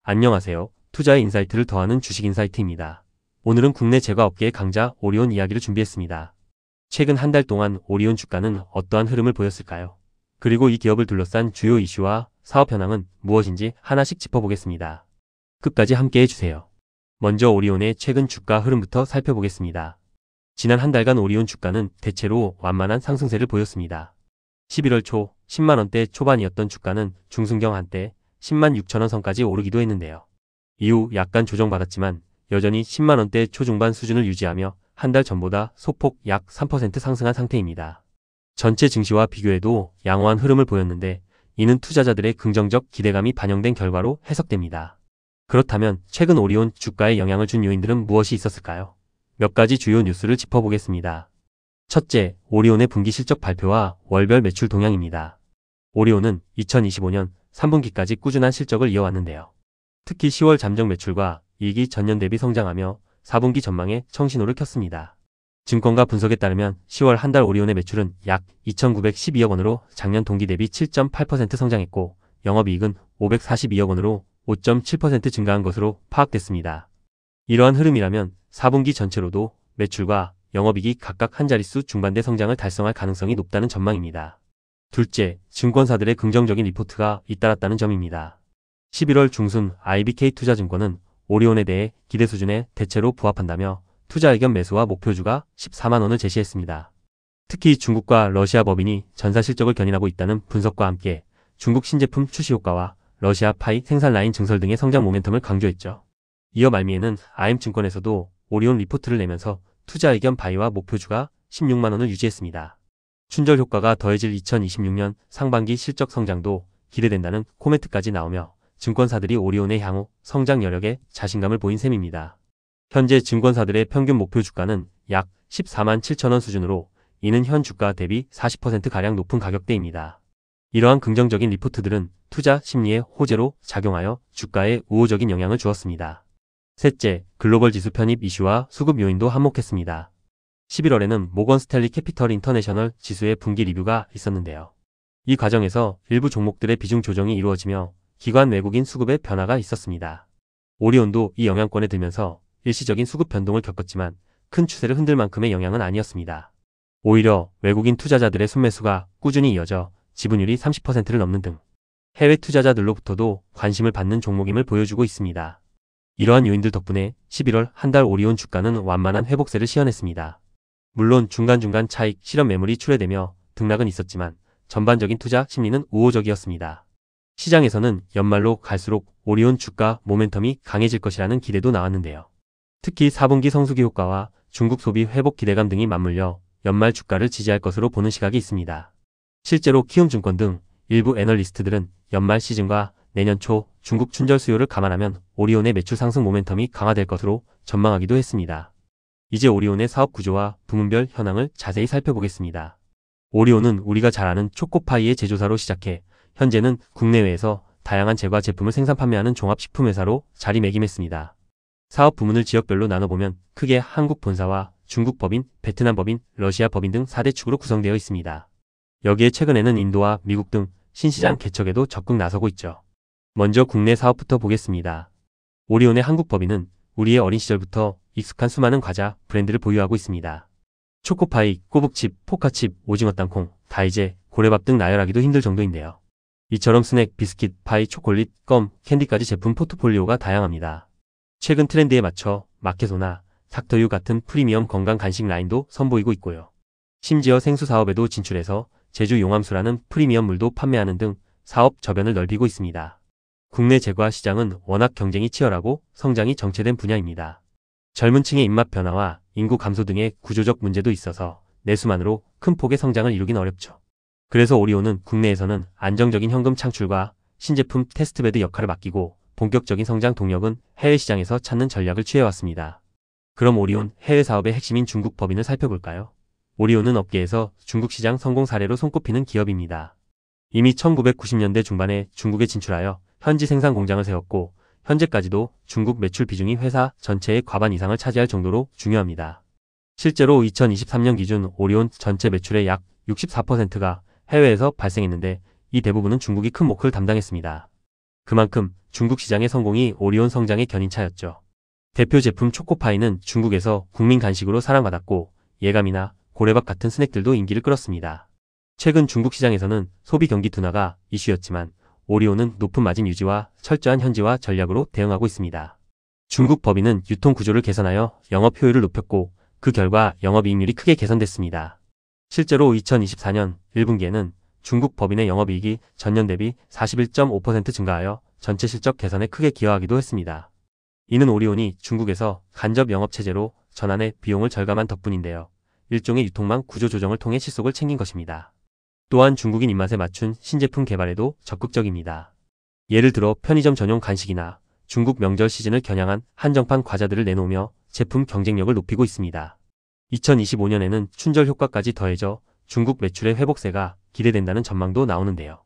안녕하세요. 투자의 인사이트를 더하는 주식 인사이트입니다. 오늘은 국내 제과업계의 강자 오리온 이야기를 준비했습니다. 최근 한 달 동안 오리온 주가는 어떠한 흐름을 보였을까요? 그리고 이 기업을 둘러싼 주요 이슈와 사업 현황은 무엇인지 하나씩 짚어보겠습니다. 끝까지 함께 해주세요. 먼저 오리온의 최근 주가 흐름부터 살펴보겠습니다. 지난 한 달간 오리온 주가는 대체로 완만한 상승세를 보였습니다. 11월 초 10만원대 초반이었던 주가는 중순경 한때 10만 6천원 선까지 오르기도 했는데요. 이후 약간 조정받았지만 여전히 10만원대 초중반 수준을 유지하며 한 달 전보다 소폭 약 3% 상승한 상태입니다. 전체 증시와 비교해도 양호한 흐름을 보였는데 이는 투자자들의 긍정적 기대감이 반영된 결과로 해석됩니다. 그렇다면 최근 오리온 주가에 영향을 준 요인들은 무엇이 있었을까요? 몇 가지 주요 뉴스를 짚어보겠습니다. 첫째, 오리온의 분기 실적 발표와 월별 매출 동향입니다. 오리온은 2025년 3분기까지 꾸준한 실적을 이어왔는데요. 특히 10월 잠정 매출과 이익이 전년 대비 성장하며 4분기 전망에 청신호를 켰습니다. 증권가 분석에 따르면 10월 한 달 오리온의 매출은 약 2,912억 원으로 작년 동기 대비 7.8% 성장했고 영업이익은 542억 원으로 5.7% 증가한 것으로 파악됐습니다. 이러한 흐름이라면 4분기 전체로도 매출과 영업이익이 각각 한 자릿수 중반대 성장을 달성할 가능성이 높다는 전망입니다. 둘째, 증권사들의 긍정적인 리포트가 잇따랐다는 점입니다. 11월 중순 IBK투자증권은 오리온에 대해 기대 수준에 대체로 부합한다며 투자 의견 매수와 목표주가 14만원을 제시했습니다. 특히 중국과 러시아 법인이 전사 실적을 견인하고 있다는 분석과 함께 중국 신제품 출시 효과와 러시아 파이 생산 라인 증설 등의 성장 모멘텀을 강조했죠. 이어 말미에는 IM증권에서도 오리온 리포트를 내면서 투자 의견 바이와 목표주가 16만원을 유지했습니다. 춘절 효과가 더해질 2026년 상반기 실적 성장도 기대된다는 코멘트까지 나오며 증권사들이 오리온의 향후 성장 여력에 자신감을 보인 셈입니다. 현재 증권사들의 평균 목표 주가는 약 14만 7천원 수준으로 이는 현 주가 대비 40%가량 높은 가격대입니다. 이러한 긍정적인 리포트들은 투자 심리의 호재로 작용하여 주가에 우호적인 영향을 주었습니다. 셋째, 글로벌 지수 편입 이슈와 수급 요인도 한몫했습니다. 11월에는 모건 스탠리 캐피털 인터내셔널 지수의 분기 리뷰가 있었는데요. 이 과정에서 일부 종목들의 비중 조정이 이루어지며 기관 외국인 수급의 변화가 있었습니다. 오리온도 이 영향권에 들면서 일시적인 수급 변동을 겪었지만 큰 추세를 흔들 만큼의 영향은 아니었습니다. 오히려 외국인 투자자들의 순매수가 꾸준히 이어져 지분율이 30%를 넘는 등 해외 투자자들로부터도 관심을 받는 종목임을 보여주고 있습니다. 이러한 요인들 덕분에 11월 한 달 오리온 주가는 완만한 회복세를 시현했습니다. 물론 중간중간 차익 실현 매물이 출회되며 등락은 있었지만 전반적인 투자 심리는 우호적이었습니다. 시장에서는 연말로 갈수록 오리온 주가 모멘텀이 강해질 것이라는 기대도 나왔는데요. 특히 4분기 성수기 효과와 중국 소비 회복 기대감 등이 맞물려 연말 주가를 지지할 것으로 보는 시각이 있습니다. 실제로 키움증권 등 일부 애널리스트들은 연말 시즌과 내년 초 중국 춘절 수요를 감안하면 오리온의 매출 상승 모멘텀이 강화될 것으로 전망하기도 했습니다. 이제 오리온의 사업 구조와 부문별 현황을 자세히 살펴보겠습니다. 오리온은 우리가 잘 아는 초코파이의 제조사로 시작해 현재는 국내외에서 다양한 제과 제품을 생산 판매하는 종합식품회사로 자리매김했습니다. 사업 부문을 지역별로 나눠보면 크게 한국 본사와 중국 법인, 베트남 법인, 러시아 법인 등 4대 축으로 구성되어 있습니다. 여기에 최근에는 인도와 미국 등 신시장 개척에도 적극 나서고 있죠. 먼저 국내 사업부터 보겠습니다. 오리온의 한국 법인은 우리의 어린 시절부터 익숙한 수많은 과자, 브랜드를 보유하고 있습니다. 초코파이, 꼬북칩, 포카칩, 오징어 땅콩, 다이제, 고래밥 등 나열하기도 힘들 정도인데요. 이처럼 스낵, 비스킷, 파이, 초콜릿, 껌, 캔디까지 제품 포트폴리오가 다양합니다. 최근 트렌드에 맞춰 마케소나, 닥터유 같은 프리미엄 건강 간식 라인도 선보이고 있고요. 심지어 생수 사업에도 진출해서 제주 용암수라는 프리미엄 물도 판매하는 등 사업 저변을 넓히고 있습니다. 국내 제과 시장은 워낙 경쟁이 치열하고 성장이 정체된 분야입니다. 젊은 층의 입맛 변화와 인구 감소 등의 구조적 문제도 있어서 내수만으로 큰 폭의 성장을 이루긴 어렵죠. 그래서 오리온은 국내에서는 안정적인 현금 창출과 신제품 테스트베드 역할을 맡기고 본격적인 성장 동력은 해외 시장에서 찾는 전략을 취해왔습니다. 그럼 오리온 해외 사업의 핵심인 중국 법인을 살펴볼까요? 오리온은 업계에서 중국 시장 성공 사례로 손꼽히는 기업입니다. 이미 1990년대 중반에 중국에 진출하여 현지 생산 공장을 세웠고 현재까지도 중국 매출 비중이 회사 전체의 과반 이상을 차지할 정도로 중요합니다. 실제로 2023년 기준 오리온 전체 매출의 약 64%가 해외에서 발생했는데 이 대부분은 중국이 큰 몫을 담당했습니다. 그만큼 중국 시장의 성공이 오리온 성장의 견인차였죠. 대표 제품 초코파이는 중국에서 국민 간식으로 사랑받았고 예감이나 고래밥 같은 스낵들도 인기를 끌었습니다. 최근 중국 시장에서는 소비 경기 둔화가 이슈였지만 오리온은 높은 마진 유지와 철저한 현지화 전략으로 대응하고 있습니다. 중국 법인은 유통 구조를 개선하여 영업 효율을 높였고 그 결과 영업이익률이 크게 개선됐습니다. 실제로 2024년 1분기에는 중국 법인의 영업이익이 전년 대비 41.5% 증가하여 전체 실적 개선에 크게 기여하기도 했습니다. 이는 오리온이 중국에서 간접 영업체제로 전환해 비용을 절감한 덕분인데요. 일종의 유통망 구조 조정을 통해 실속을 챙긴 것입니다. 또한 중국인 입맛에 맞춘 신제품 개발에도 적극적입니다. 예를 들어 편의점 전용 간식이나 중국 명절 시즌을 겨냥한 한정판 과자들을 내놓으며 제품 경쟁력을 높이고 있습니다. 2025년에는 춘절 효과까지 더해져 중국 매출의 회복세가 기대된다는 전망도 나오는데요.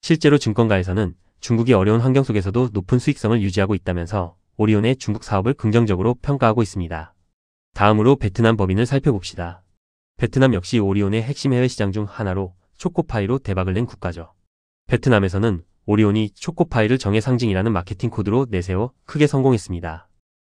실제로 증권가에서는 중국이 어려운 환경 속에서도 높은 수익성을 유지하고 있다면서 오리온의 중국 사업을 긍정적으로 평가하고 있습니다. 다음으로 베트남 법인을 살펴봅시다. 베트남 역시 오리온의 핵심 해외 시장 중 하나로 초코파이로 대박을 낸 국가죠. 베트남에서는 오리온이 초코파이를 정의 상징이라는 마케팅 코드로 내세워 크게 성공했습니다.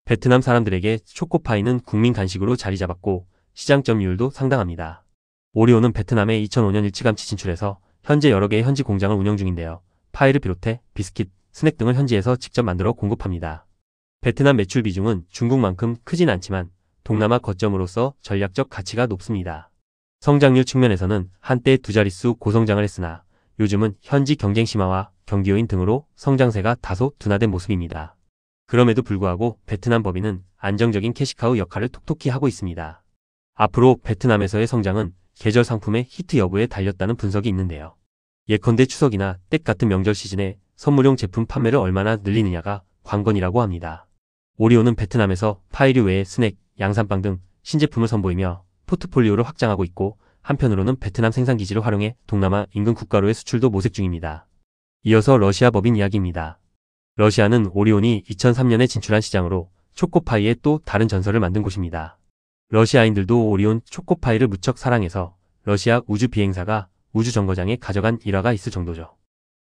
베트남 사람들에게 초코파이는 국민 간식으로 자리 잡았고 시장 점유율도 상당합니다. 오리온은 베트남에 2005년 일찌감치 진출해서 현재 여러 개의 현지 공장을 운영 중인데요. 파이를 비롯해 비스킷, 스낵 등을 현지에서 직접 만들어 공급합니다. 베트남 매출 비중은 중국만큼 크진 않지만 동남아 거점으로서 전략적 가치가 높습니다. 성장률 측면에서는 한때 두 자릿수 고성장을 했으나 요즘은 현지 경쟁 심화와 경기 요인 등으로 성장세가 다소 둔화된 모습입니다. 그럼에도 불구하고 베트남 법인은 안정적인 캐시카우 역할을 톡톡히 하고 있습니다. 앞으로 베트남에서의 성장은 계절 상품의 히트 여부에 달렸다는 분석이 있는데요. 예컨대 추석이나 때 같은 명절 시즌에 선물용 제품 판매를 얼마나 늘리느냐가 관건이라고 합니다. 오리온은 베트남에서 파이류 외에 스낵, 양산빵 등 신제품을 선보이며 포트폴리오를 확장하고 있고 한편으로는 베트남 생산기지를 활용해 동남아 인근 국가로의 수출도 모색 중입니다. 이어서 러시아 법인 이야기입니다. 러시아는 오리온이 2003년에 진출한 시장으로 초코파이의 또 다른 전설을 만든 곳입니다. 러시아인들도 오리온 초코파이를 무척 사랑해서 러시아 우주비행사가 우주정거장에 가져간 일화가 있을 정도죠.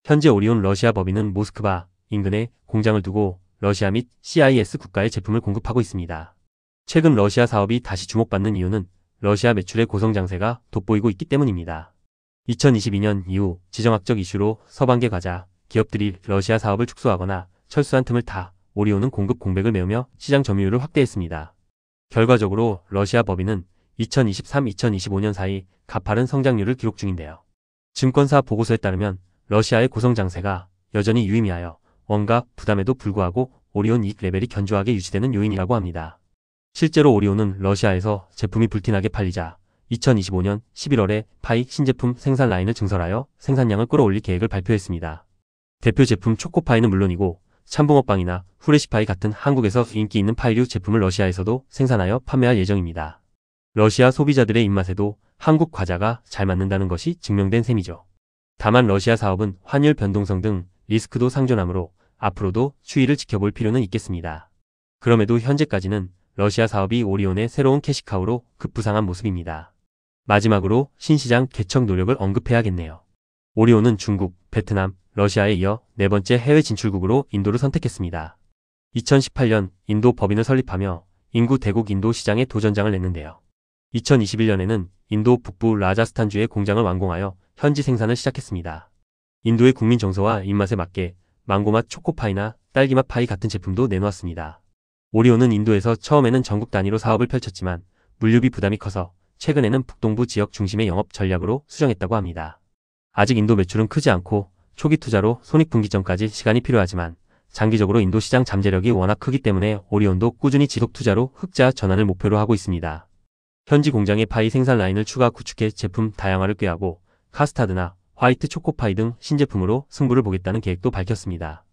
현재 오리온 러시아 법인은 모스크바 인근에 공장을 두고 러시아 및 CIS 국가의 제품을 공급하고 있습니다. 최근 러시아 사업이 다시 주목받는 이유는 러시아 매출의 고성장세가 돋보이고 있기 때문입니다. 2022년 이후 지정학적 이슈로 서방계 과자, 기업들이 러시아 사업을 축소하거나 철수한 틈을 타 오리온은 공급 공백을 메우며 시장 점유율을 확대했습니다. 결과적으로 러시아 법인은 2023-2025년 사이 가파른 성장률을 기록 중인데요. 증권사 보고서에 따르면 러시아의 고성장세가 여전히 유의미하여 원가 부담에도 불구하고 오리온 이익 레벨이 견조하게 유지되는 요인이라고 합니다. 실제로 오리온은 러시아에서 제품이 불티나게 팔리자 2025년 11월에 파이 신제품 생산 라인을 증설하여 생산량을 끌어올릴 계획을 발표했습니다. 대표 제품 초코파이는 물론이고 참붕어빵이나 후레시파이 같은 한국에서 인기 있는 파이류 제품을 러시아에서도 생산하여 판매할 예정입니다. 러시아 소비자들의 입맛에도 한국 과자가 잘 맞는다는 것이 증명된 셈이죠. 다만 러시아 사업은 환율 변동성 등 리스크도 상존하므로 앞으로도 추이를 지켜볼 필요는 있겠습니다. 그럼에도 현재까지는 러시아 사업이 오리온의 새로운 캐시카우로 급부상한 모습입니다. 마지막으로 신시장 개척 노력을 언급해야겠네요. 오리온은 중국, 베트남, 러시아에 이어 네 번째 해외 진출국으로 인도를 선택했습니다. 2018년 인도 법인을 설립하며 인구 대국 인도 시장에 도전장을 냈는데요. 2021년에는 인도 북부 라자스탄주의 공장을 완공하여 현지 생산을 시작했습니다. 인도의 국민 정서와 입맛에 맞게 망고맛 초코파이나 딸기맛 파이 같은 제품도 내놓았습니다. 오리온은 인도에서 처음에는 전국 단위로 사업을 펼쳤지만 물류비 부담이 커서 최근에는 북동부 지역 중심의 영업 전략으로 수정했다고 합니다. 아직 인도 매출은 크지 않고 초기 투자로 손익분기 전까지 시간이 필요하지만 장기적으로 인도 시장 잠재력이 워낙 크기 때문에 오리온도 꾸준히 지속 투자로 흑자 전환을 목표로 하고 있습니다. 현지 공장의 파이 생산 라인을 추가 구축해 제품 다양화를 꾀하고 카스타드나 화이트 초코파이 등 신제품으로 승부를 보겠다는 계획도 밝혔습니다.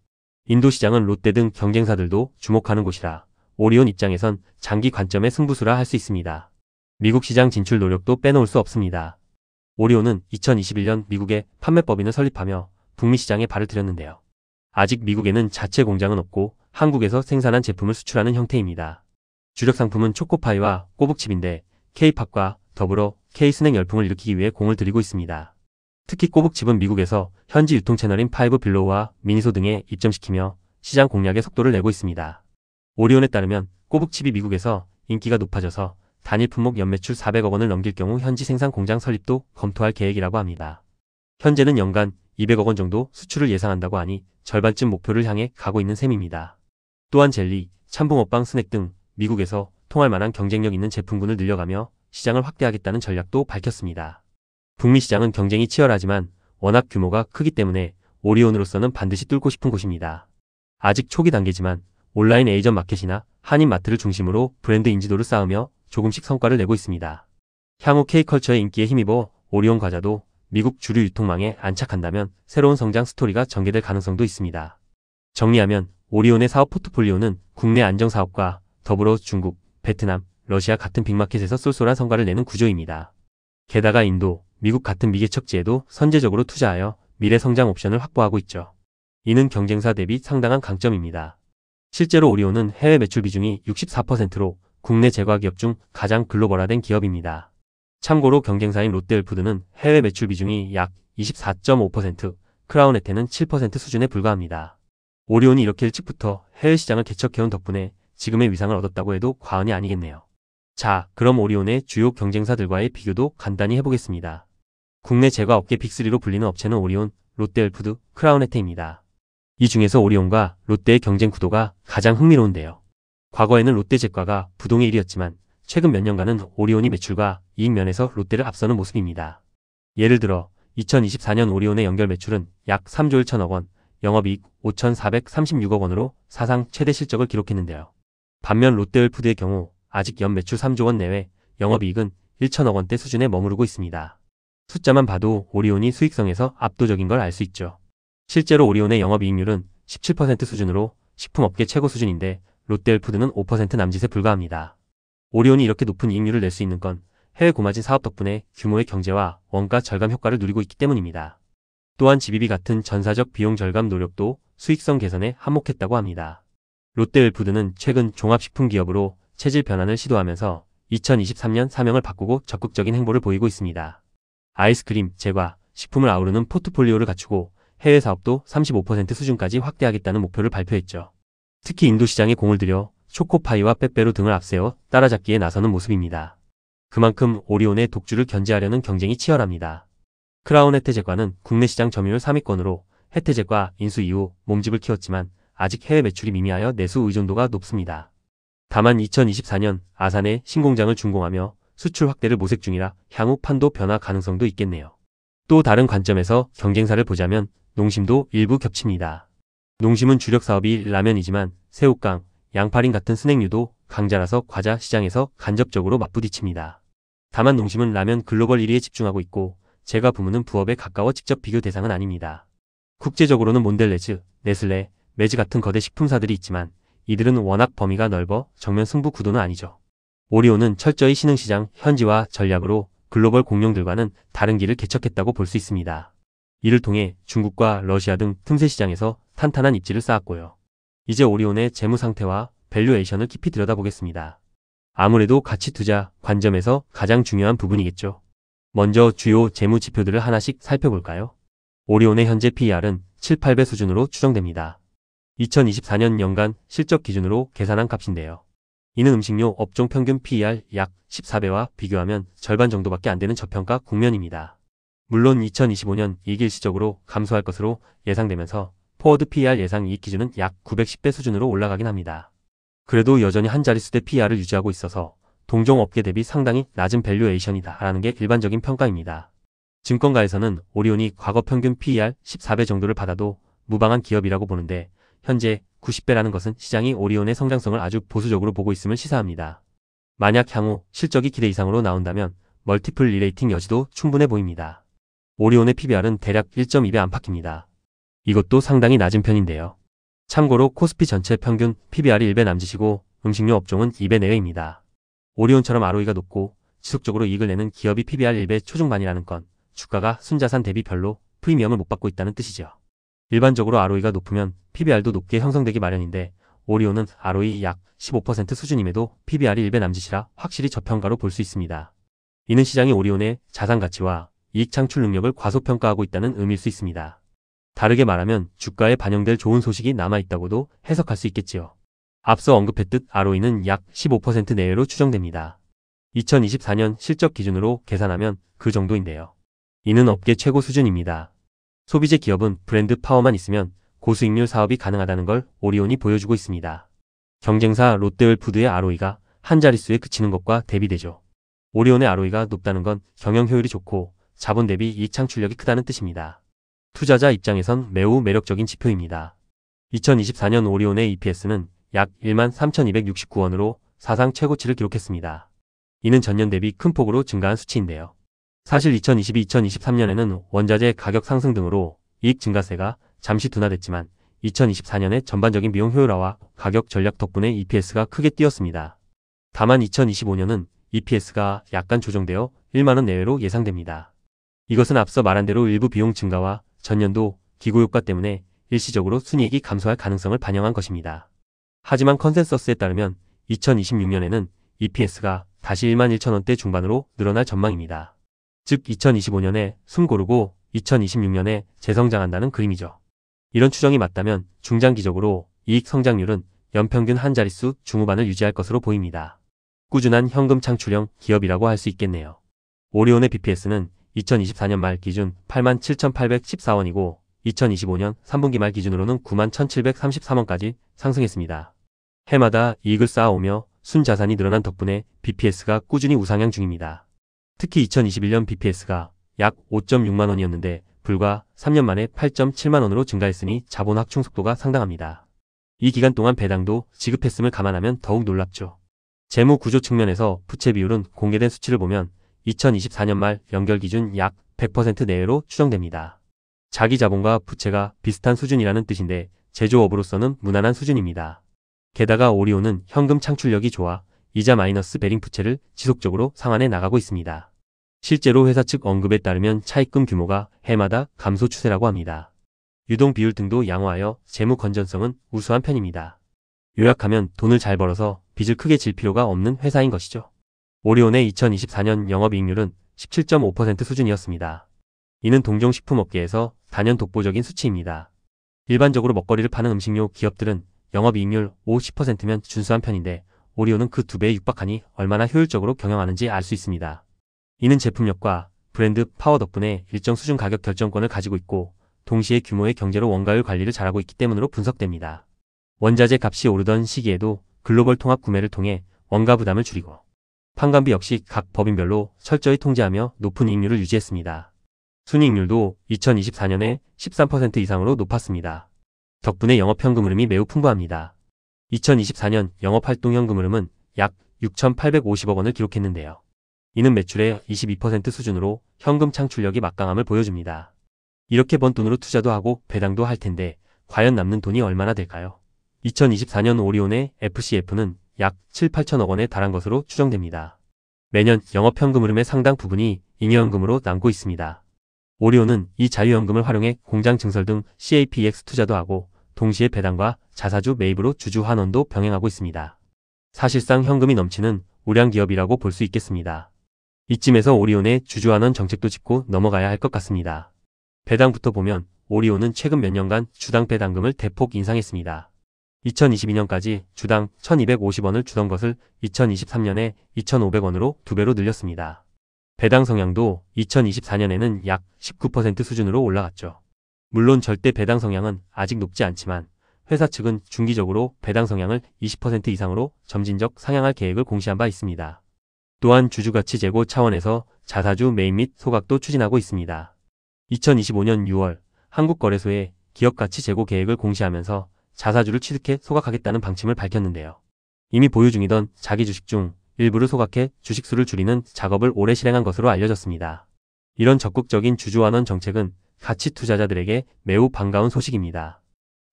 인도 시장은 롯데 등 경쟁사들도 주목하는 곳이라 오리온 입장에선 장기 관점의 승부수라 할 수 있습니다. 미국 시장 진출 노력도 빼놓을 수 없습니다. 오리온은 2021년 미국에 판매법인을 설립하며 북미 시장에 발을 들였는데요. 아직 미국에는 자체 공장은 없고 한국에서 생산한 제품을 수출하는 형태입니다. 주력 상품은 초코파이와 꼬북칩인데 K-팝과 더불어 K-스낵 열풍을 일으키기 위해 공을 들이고 있습니다. 특히 꼬북칩은 미국에서 현지 유통 채널인 파이브 빌로우와 미니소 등에 입점시키며 시장 공략의 속도를 내고 있습니다. 오리온에 따르면 꼬북칩이 미국에서 인기가 높아져서 단일 품목 연매출 400억 원을 넘길 경우 현지 생산 공장 설립도 검토할 계획이라고 합니다. 현재는 연간 200억 원 정도 수출을 예상한다고 하니 절반쯤 목표를 향해 가고 있는 셈입니다. 또한 젤리, 참붕어빵, 스낵 등 미국에서 통할 만한 경쟁력 있는 제품군을 늘려가며 시장을 확대하겠다는 전략도 밝혔습니다. 북미 시장은 경쟁이 치열하지만 워낙 규모가 크기 때문에 오리온으로서는 반드시 뚫고 싶은 곳입니다. 아직 초기 단계지만 온라인 에이전 마켓이나 한인마트를 중심으로 브랜드 인지도를 쌓으며 조금씩 성과를 내고 있습니다. 향후 K컬처의 인기에 힘입어 오리온 과자도 미국 주류 유통망에 안착한다면 새로운 성장 스토리가 전개될 가능성도 있습니다. 정리하면 오리온의 사업 포트폴리오는 국내 안정사업과 더불어 중국, 베트남, 러시아 같은 빅마켓에서 쏠쏠한 성과를 내는 구조입니다. 게다가 인도, 미국 같은 미개척지에도 선제적으로 투자하여 미래 성장 옵션을 확보하고 있죠. 이는 경쟁사 대비 상당한 강점입니다. 실제로 오리온은 해외 매출 비중이 64%로 국내 제과기업 중 가장 글로벌화된 기업입니다. 참고로 경쟁사인 롯데웰푸드는 해외 매출 비중이 약 24.5%, 크라운에테는 7% 수준에 불과합니다. 오리온이 이렇게 일찍부터 해외 시장을 개척해온 덕분에 지금의 위상을 얻었다고 해도 과언이 아니겠네요. 자, 그럼 오리온의 주요 경쟁사들과의 비교도 간단히 해보겠습니다. 국내 제과업계 빅3로 불리는 업체는 오리온, 롯데웰푸드, 크라운에테입니다. 이 중에서 오리온과 롯데의 경쟁 구도가 가장 흥미로운데요. 과거에는 롯데제과가 부동의 1위였지만 최근 몇 년간은 오리온이 매출과 이익 면에서 롯데를 앞서는 모습입니다. 예를 들어 2024년 오리온의 연결 매출은 약 3조 1천억 원, 영업이익 5,436억 원으로 사상 최대 실적을 기록했는데요. 반면 롯데웰푸드의 경우 아직 연매출 3조 원 내외, 영업이익은 1천억 원대 수준에 머무르고 있습니다. 숫자만 봐도 오리온이 수익성에서 압도적인 걸 알 수 있죠. 실제로 오리온의 영업이익률은 17% 수준으로 식품업계 최고 수준인데 롯데웰푸드는 5% 남짓에 불과합니다. 오리온이 이렇게 높은 이익률을 낼 수 있는 건 해외 고마진 사업 덕분에 규모의 경제와 원가 절감 효과를 누리고 있기 때문입니다. 또한 GBB 같은 전사적 비용 절감 노력도 수익성 개선에 한몫했다고 합니다. 롯데웰푸드는 최근 종합식품기업으로 체질 변환을 시도하면서 2023년 사명을 바꾸고 적극적인 행보를 보이고 있습니다. 아이스크림, 제과, 식품을 아우르는 포트폴리오를 갖추고 해외 사업도 35% 수준까지 확대하겠다는 목표를 발표했죠. 특히 인도 시장에 공을 들여 초코파이와 빼빼로 등을 앞세워 따라잡기에 나서는 모습입니다. 그만큼 오리온의 독주를 견제하려는 경쟁이 치열합니다. 크라운 혜태제과는 국내 시장 점유율 3위권으로 혜태제과 인수 이후 몸집을 키웠지만 아직 해외 매출이 미미하여 내수 의존도가 높습니다. 다만 2024년 아산에 신공장을 준공하며 수출 확대를 모색 중이라 향후 판도 변화 가능성도 있겠네요. 또 다른 관점에서 경쟁사를 보자면 농심도 일부 겹칩니다. 농심은 주력 사업이 라면이지만 새우깡, 양파링 같은 스낵류도 강자라서 과자 시장에서 간접적으로 맞부딪힙니다. 다만 농심은 라면 글로벌 1위에 집중하고 있고 제과 부문은 부업에 가까워 직접 비교 대상은 아닙니다. 국제적으로는 몬델레즈, 네슬레, 메즈 같은 거대 식품사들이 있지만 이들은 워낙 범위가 넓어 정면 승부 구도는 아니죠. 오리온은 철저히 신흥시장 현지화 전략으로 글로벌 공룡들과는 다른 길을 개척했다고 볼 수 있습니다. 이를 통해 중국과 러시아 등 틈새 시장에서 탄탄한 입지를 쌓았고요. 이제 오리온의 재무 상태와 밸류에이션을 깊이 들여다보겠습니다. 아무래도 가치 투자 관점에서 가장 중요한 부분이겠죠. 먼저 주요 재무 지표들을 하나씩 살펴볼까요? 오리온의 현재 PER은 7, 8배 수준으로 추정됩니다. 2024년 연간 실적 기준으로 계산한 값인데요. 이는 음식료 업종 평균 PER 약 14배와 비교하면 절반 정도밖에 안 되는 저평가 국면입니다. 물론 2025년 이익 일시적으로 감소할 것으로 예상되면서 포워드 PER 예상 이익 기준은 약 910배 수준으로 올라가긴 합니다. 그래도 여전히 한 자릿수대 PER을 유지하고 있어서 동종 업계 대비 상당히 낮은 밸류에이션이다라는 게 일반적인 평가입니다. 증권가에서는 오리온이 과거 평균 PER 14배 정도를 받아도 무방한 기업이라고 보는데 현재 90배라는 것은 시장이 오리온의 성장성을 아주 보수적으로 보고 있음을 시사합니다. 만약 향후 실적이 기대 이상으로 나온다면 멀티플 리레이팅 여지도 충분해 보입니다. 오리온의 PBR은 대략 1.2배 안팎입니다. 이것도 상당히 낮은 편인데요. 참고로 코스피 전체 평균 PBR이 1배 남짓이고 음식료 업종은 2배 내외입니다. 오리온처럼 ROE가 높고 지속적으로 이익을 내는 기업이 PBR 1배 초중반이라는 건 주가가 순자산 대비 별로 프리미엄을 못 받고 있다는 뜻이죠. 일반적으로 ROE가 높으면 PBR도 높게 형성되기 마련인데 오리온은 ROE 약 15% 수준임에도 PBR이 1배 남짓이라 확실히 저평가로 볼 수 있습니다. 이는 시장이 오리온의 자산 가치와 이익 창출 능력을 과소평가하고 있다는 의미일 수 있습니다. 다르게 말하면 주가에 반영될 좋은 소식이 남아있다고도 해석할 수 있겠지요. 앞서 언급했듯 ROE는 약 15% 내외로 추정됩니다. 2024년 실적 기준으로 계산하면 그 정도인데요. 이는 업계 최고 수준입니다. 소비재 기업은 브랜드 파워만 있으면 고수익률 사업이 가능하다는 걸 오리온이 보여주고 있습니다. 경쟁사 롯데월푸드의 ROE가 한 자릿수에 그치는 것과 대비되죠. 오리온의 ROE가 높다는 건 경영 효율이 좋고 자본 대비 이익 창출력이 크다는 뜻입니다. 투자자 입장에선 매우 매력적인 지표입니다. 2024년 오리온의 EPS는 약 13,269원으로 사상 최고치를 기록했습니다. 이는 전년 대비 큰 폭으로 증가한 수치인데요. 사실 2022-2023년에는 원자재 가격 상승 등으로 이익 증가세가 잠시 둔화됐지만 2024년에 전반적인 비용 효율화와 가격 전략 덕분에 EPS가 크게 뛰었습니다. 다만 2025년은 EPS가 약간 조정되어 1만원 내외로 예상됩니다. 이것은 앞서 말한 대로 일부 비용 증가와 전년도 기고효과 때문에 일시적으로 순이익이 감소할 가능성을 반영한 것입니다. 하지만 컨센서스에 따르면 2026년에는 EPS가 다시 11,000원대 중반으로 늘어날 전망입니다. 즉 2025년에 숨 고르고 2026년에 재성장한다는 그림이죠. 이런 추정이 맞다면 중장기적으로 이익 성장률은 연평균 한 자릿수 중후반을 유지할 것으로 보입니다. 꾸준한 현금 창출형 기업이라고 할 수 있겠네요. 오리온의 BPS는 2024년 말 기준 87,814원이고 2025년 3분기 말 기준으로는 91,733원까지 상승했습니다. 해마다 이익을 쌓아오며 순자산이 늘어난 덕분에 BPS가 꾸준히 우상향 중입니다. 특히 2021년 BPS가 약 5.6만원이었는데 불과 3년 만에 8.7만원으로 증가했으니 자본 확충 속도가 상당합니다. 이 기간 동안 배당도 지급했음을 감안하면 더욱 놀랍죠. 재무 구조 측면에서 부채 비율은 공개된 수치를 보면 2024년 말 연결 기준 약 100% 내외로 추정됩니다. 자기 자본과 부채가 비슷한 수준이라는 뜻인데 제조업으로서는 무난한 수준입니다. 게다가 오리온은 현금 창출력이 좋아 이자 마이너스 베링 부채를 지속적으로 상환해 나가고 있습니다. 실제로 회사 측 언급에 따르면 차입금 규모가 해마다 감소 추세라고 합니다. 유동 비율 등도 양호하여 재무 건전성은 우수한 편입니다. 요약하면 돈을 잘 벌어서 빚을 크게 질 필요가 없는 회사인 것이죠. 오리온의 2024년 영업이익률은 17.5% 수준이었습니다. 이는 동종 식품업계에서 단연 독보적인 수치입니다. 일반적으로 먹거리를 파는 음식료 기업들은 영업이익률 50%면 준수한 편인데 오리온은 그 2배에 육박하니 얼마나 효율적으로 경영하는지 알 수 있습니다. 이는 제품력과 브랜드 파워 덕분에 일정 수준 가격 결정권을 가지고 있고 동시에 규모의 경제로 원가율 관리를 잘하고 있기 때문으로 분석됩니다. 원자재 값이 오르던 시기에도 글로벌 통합 구매를 통해 원가 부담을 줄이고 판관비 역시 각 법인별로 철저히 통제하며 높은 이익률을 유지했습니다. 순이익률도 2024년에 13% 이상으로 높았습니다. 덕분에 영업현금 흐름이 매우 풍부합니다. 2024년 영업활동현금 흐름은 약 6,850억 원을 기록했는데요. 이는 매출의 22% 수준으로 현금 창출력이 막강함을 보여줍니다. 이렇게 번 돈으로 투자도 하고 배당도 할 텐데 과연 남는 돈이 얼마나 될까요? 2024년 오리온의 FCF는 약 7, 8천억 원에 달한 것으로 추정됩니다. 매년 영업현금 흐름의 상당 부분이 잉여현금으로 남고 있습니다. 오리온은 이 자유현금을 활용해 공장 증설 등 CAPEX 투자도 하고 동시에 배당과 자사주 매입으로 주주 환원도 병행하고 있습니다. 사실상 현금이 넘치는 우량 기업이라고 볼 수 있겠습니다. 이쯤에서 오리온의 주주 환원 정책도 짚고 넘어가야 할 것 같습니다. 배당부터 보면 오리온은 최근 몇 년간 주당 배당금을 대폭 인상했습니다. 2022년까지 주당 1,250원을 주던 것을 2023년에 2,500원으로 2배로 늘렸습니다. 배당 성향도 2024년에는 약 19% 수준으로 올라갔죠. 물론 절대 배당 성향은 아직 높지 않지만 회사 측은 중기적으로 배당 성향을 20% 이상으로 점진적 상향할 계획을 공시한 바 있습니다. 또한 주주가치 제고 차원에서 자사주 매입 및 소각도 추진하고 있습니다. 2025년 6월 한국거래소에 기업가치 제고 계획을 공시하면서 자사주를 취득해 소각하겠다는 방침을 밝혔는데요. 이미 보유 중이던 자기 주식 중 일부를 소각해 주식수를 줄이는 작업을 올해 실행한 것으로 알려졌습니다. 이런 적극적인 주주환원 정책은 가치 투자자들에게 매우 반가운 소식입니다.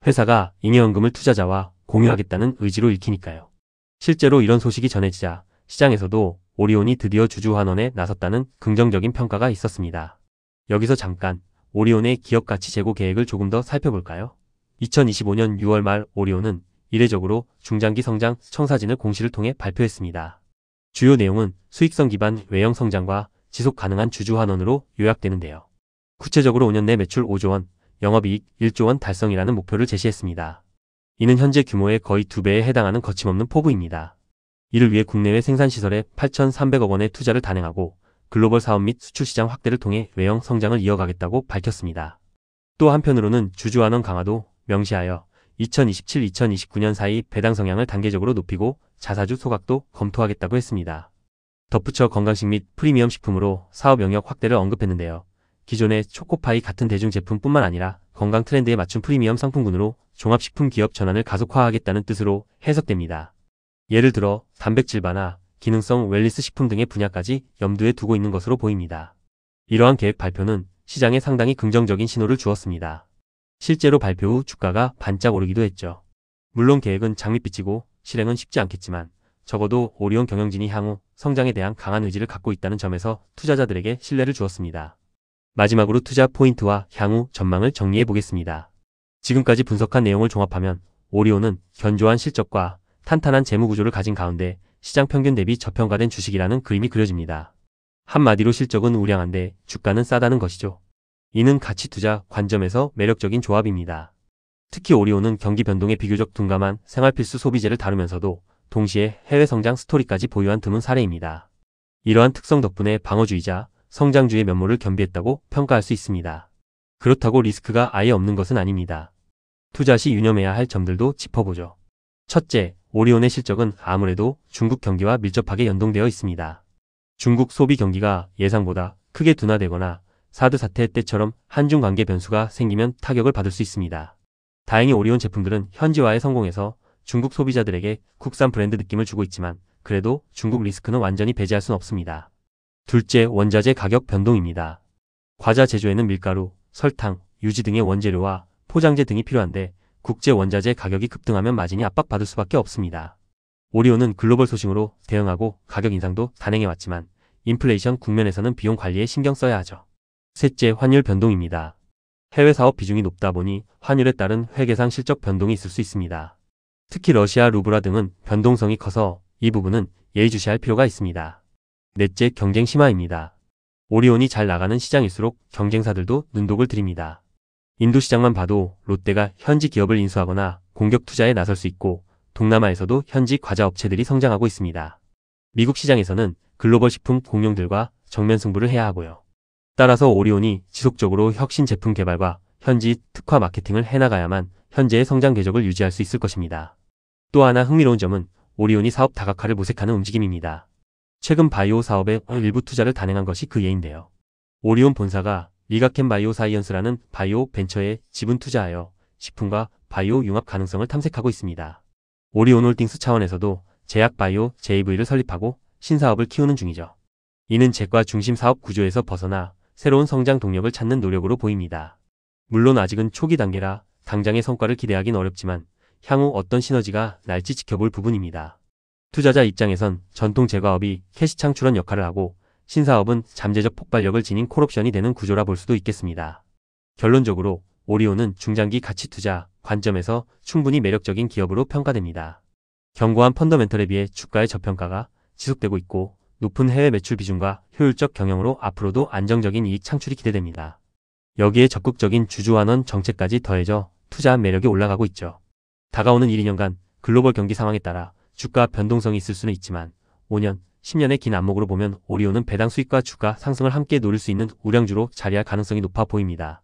회사가 잉여현금을 투자자와 공유하겠다는 의지로 읽히니까요. 실제로 이런 소식이 전해지자 시장에서도 오리온이 드디어 주주환원에 나섰다는 긍정적인 평가가 있었습니다. 여기서 잠깐 오리온의 기업가치 제고 계획을 조금 더 살펴볼까요? 2025년 6월 말 오리온은 이례적으로 중장기 성장 청사진을 공시를 통해 발표했습니다. 주요 내용은 수익성 기반 외형 성장과 지속 가능한 주주환원으로 요약되는데요. 구체적으로 5년 내 매출 5조 원, 영업이익 1조 원 달성이라는 목표를 제시했습니다. 이는 현재 규모의 거의 2배에 해당하는 거침없는 포부입니다. 이를 위해 국내외 생산시설에 8,300억 원의 투자를 단행하고 글로벌 사업 및 수출시장 확대를 통해 외형 성장을 이어가겠다고 밝혔습니다. 또 한편으로는 주주환원 강화도 명시하여 2027-2029년 사이 배당 성향을 단계적으로 높이고 자사주 소각도 검토하겠다고 했습니다. 덧붙여 건강식 및 프리미엄 식품으로 사업 영역 확대를 언급했는데요. 기존의 초코파이 같은 대중 제품뿐만 아니라 건강 트렌드에 맞춘 프리미엄 상품군으로 종합식품 기업 전환을 가속화하겠다는 뜻으로 해석됩니다. 예를 들어 단백질 바나 기능성 웰니스 식품 등의 분야까지 염두에 두고 있는 것으로 보입니다. 이러한 계획 발표는 시장에 상당히 긍정적인 신호를 주었습니다. 실제로 발표 후 주가가 반짝 오르기도 했죠. 물론 계획은 장밋빛이고 실행은 쉽지 않겠지만 적어도 오리온 경영진이 향후 성장에 대한 강한 의지를 갖고 있다는 점에서 투자자들에게 신뢰를 주었습니다. 마지막으로 투자 포인트와 향후 전망을 정리해 보겠습니다. 지금까지 분석한 내용을 종합하면 오리온은 견조한 실적과 탄탄한 재무 구조를 가진 가운데 시장 평균 대비 저평가된 주식이라는 그림이 그려집니다. 한마디로 실적은 우량한데 주가는 싸다는 것이죠. 이는 가치 투자 관점에서 매력적인 조합입니다. 특히 오리온은 경기 변동에 비교적 둔감한 생활필수 소비재를 다루면서도 동시에 해외 성장 스토리까지 보유한 드문 사례입니다. 이러한 특성 덕분에 방어주의자, 성장주의 면모를 겸비했다고 평가할 수 있습니다. 그렇다고 리스크가 아예 없는 것은 아닙니다. 투자 시 유념해야 할 점들도 짚어보죠. 첫째, 오리온의 실적은 아무래도 중국 경기와 밀접하게 연동되어 있습니다. 중국 소비 경기가 예상보다 크게 둔화되거나 사드 사태 때처럼 한중 관계 변수가 생기면 타격을 받을 수 있습니다. 다행히 오리온 제품들은 현지화에 성공해서 중국 소비자들에게 국산 브랜드 느낌을 주고 있지만 그래도 중국 리스크는 완전히 배제할 순 없습니다. 둘째, 원자재 가격 변동입니다. 과자 제조에는 밀가루, 설탕, 유지 등의 원재료와 포장재 등이 필요한데 국제 원자재 가격이 급등하면 마진이 압박받을 수밖에 없습니다. 오리온은 글로벌 소싱으로 대응하고 가격 인상도 단행해왔지만 인플레이션 국면에서는 비용 관리에 신경 써야 하죠. 셋째, 환율 변동입니다. 해외 사업 비중이 높다 보니 환율에 따른 회계상 실적 변동이 있을 수 있습니다. 특히 러시아 루블화 등은 변동성이 커서 이 부분은 예의주시할 필요가 있습니다. 넷째, 경쟁 심화입니다. 오리온이 잘 나가는 시장일수록 경쟁사들도 눈독을 들입니다. 인도 시장만 봐도 롯데가 현지 기업을 인수하거나 공격 투자에 나설 수 있고 동남아에서도 현지 과자 업체들이 성장하고 있습니다. 미국 시장에서는 글로벌 식품 공룡들과 정면 승부를 해야 하고요. 따라서 오리온이 지속적으로 혁신 제품 개발과 현지 특화 마케팅을 해나가야만 현재의 성장 궤적을 유지할 수 있을 것입니다. 또 하나 흥미로운 점은 오리온이 사업 다각화를 모색하는 움직임입니다. 최근 바이오 사업에 일부 투자를 단행한 것이 그 예인데요. 오리온 본사가 리가켄 바이오 사이언스라는 바이오 벤처에 지분 투자하여 식품과 바이오 융합 가능성을 탐색하고 있습니다. 오리온 홀딩스 차원에서도 제약 바이오 JV를 설립하고 신사업을 키우는 중이죠. 이는 제과 중심 사업 구조에서 벗어나 새로운 성장 동력을 찾는 노력으로 보입니다. 물론 아직은 초기 단계라 당장의 성과를 기대하긴 어렵지만 향후 어떤 시너지가 날지 지켜볼 부분입니다. 투자자 입장에선 전통 제과업이 캐시 창출원 역할을 하고 신사업은 잠재적 폭발력을 지닌 콜옵션이 되는 구조라 볼 수도 있겠습니다. 결론적으로 오리온은 중장기 가치 투자 관점에서 충분히 매력적인 기업으로 평가됩니다. 견고한 펀더멘털에 비해 주가의 저평가가 지속되고 있고 높은 해외 매출 비중과 효율적 경영으로 앞으로도 안정적인 이익 창출이 기대됩니다. 여기에 적극적인 주주환원 정책까지 더해져 투자 매력이 올라가고 있죠. 다가오는 1-2년간 글로벌 경기 상황에 따라 주가 변동성이 있을 수는 있지만 5년, 10년의 긴 안목으로 보면 오리온은 배당 수익과 주가 상승을 함께 노릴 수 있는 우량주로 자리할 가능성이 높아 보입니다.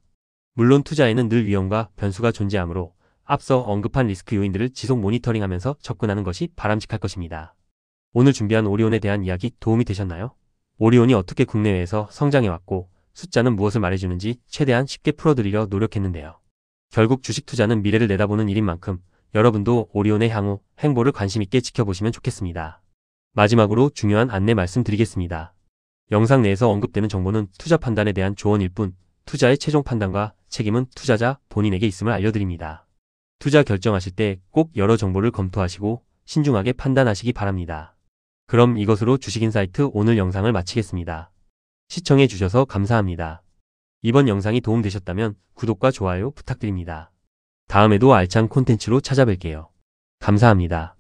물론 투자에는 늘 위험과 변수가 존재하므로 앞서 언급한 리스크 요인들을 지속 모니터링하면서 접근하는 것이 바람직할 것입니다. 오늘 준비한 오리온에 대한 이야기 도움이 되셨나요? 오리온이 어떻게 국내외에서 성장해왔고 숫자는 무엇을 말해주는지 최대한 쉽게 풀어드리려 노력했는데요. 결국 주식 투자는 미래를 내다보는 일인 만큼 여러분도 오리온의 향후 행보를 관심있게 지켜보시면 좋겠습니다. 마지막으로 중요한 안내 말씀드리겠습니다. 영상 내에서 언급되는 정보는 투자 판단에 대한 조언일 뿐 투자의 최종 판단과 책임은 투자자 본인에게 있음을 알려드립니다. 투자 결정하실 때 꼭 여러 정보를 검토하시고 신중하게 판단하시기 바랍니다. 그럼 이것으로 주식인사이트 오늘 영상을 마치겠습니다. 시청해주셔서 감사합니다. 이번 영상이 도움되셨다면 구독과 좋아요 부탁드립니다. 다음에도 알찬 콘텐츠로 찾아뵐게요. 감사합니다.